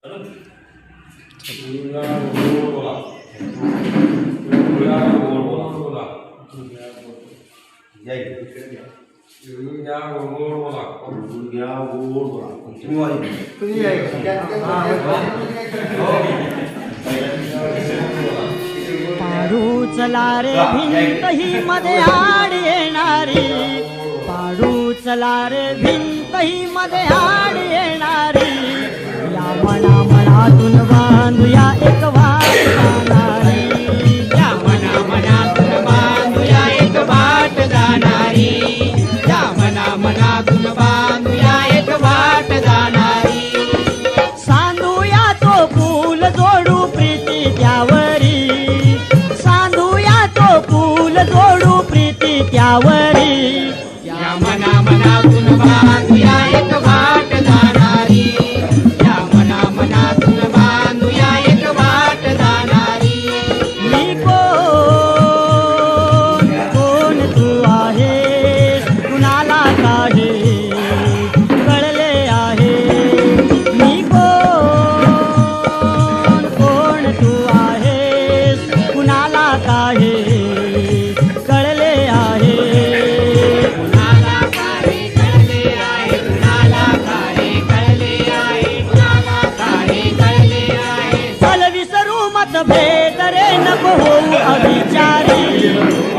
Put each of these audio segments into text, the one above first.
पाडू चला रे भिंत ही मध्ये आड येणारी, पाडू चला रे भिंत ही मध्ये आड येणारी, या मना मनातून बांधूया एक वाट जाणारी, या मना मनातून बांधूया एक वाट जाणारी, या मना मनातून बांधूया एक वाट जाणारी. सांधूया तो फूल जोडू प्रीती त्यावरी, सांधूया तो फूल जोडू प्रीती त्यावरी, या मना मनातून बांधूया एक वाट जाणारी, या मना मनातून बांधूया एक वाट जाणारी. मी कोण कोण तू आहे कुणाला काहे कळले आहे, मी कोण कोण तू आहेस कुणाला काहे कळले आहे, कुणाला काय कळले आहे, कुणाला काय कळले आहे, कुणाला काय कळले आहे. चल विसरू मतभेद रे नको होऊ अविचारी,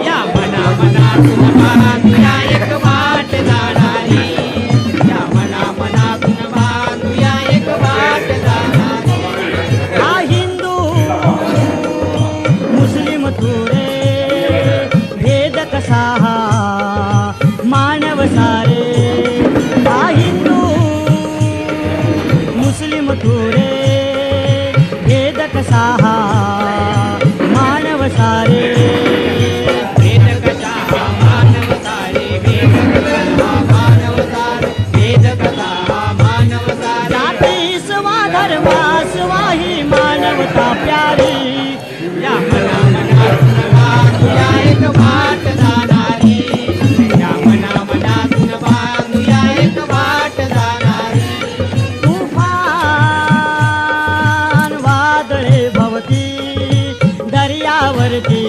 या मना मनातून बांधूया एक वाट जाणारी, या मना मनातून बांधूया एक वाट जाणारी. हा हिंदू मुस्लिम तुरे भेद कसा हा मानव सारे, हा हिंदू मुस्लिम तुरे भेद कसा हा मानव सारे, भेद कसा हा मानव सारे, भेद कसा हा मानव सारे, भेद कसा हा मानव सारे. जातीस वा धर्मास वाही मानवता प्यारी, या मना मनातून बांधूया एक वाट जाणारी, या मना मनातून बांधूया एक वाट जाणारी. तुफान वादळे भवती दर्यावरती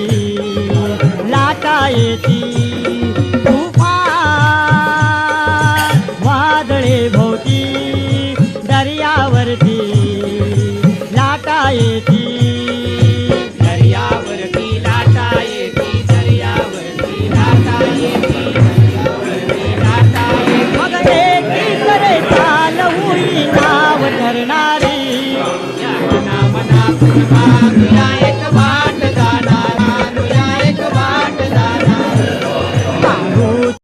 लाटा येती, तुफान वादळे भोवती दर्यावरती लाटा येती, दर्यावरती लाटा येती, दर्यावरती लाटा येती, दर्यावरती लाटा येती. मग एकीकडे चाल होई नाव धरणारी, या मना मनातून बांधूया